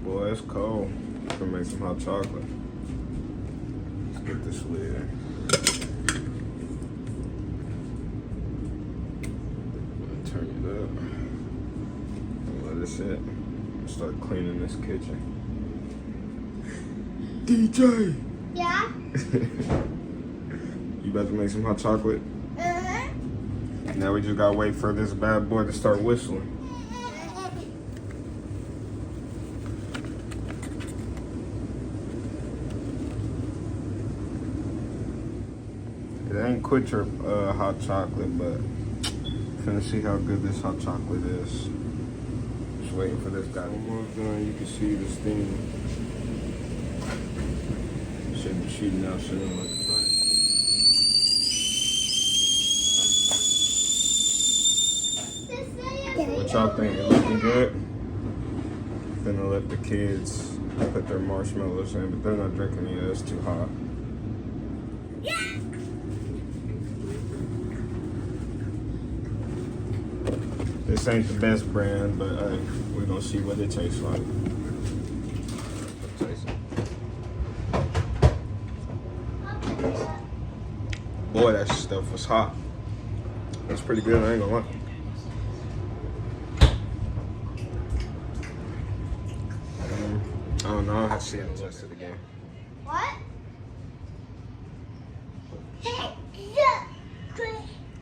Boy, it's cold. Gonna make some hot chocolate. Let's get this lid. Turn it up. And let it sit. Start cleaning this kitchen. DJ! Yeah? You about to make some hot chocolate? Now we just gotta wait for this bad boy to start whistling. It ain't quit your hot chocolate, but finna see how good this hot chocolate is. Just waiting for this guy. Almost done. You can see the steam. Should be shooting out soon like a train. What y'all think? It looking good? Finna let the kids put their marshmallows in, but they're not drinking it. It's too hot. This ain't the best brand, but hey, we're gonna see what it tastes like. Boy, that stuff was hot. That's pretty good, I ain't gonna lie. I don't know, I'll have to see the rest of the game. What?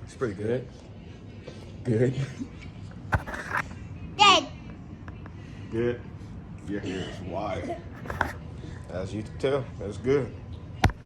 It's pretty good. Good. Good. Good. Your hair is wide. As you can tell, that's good.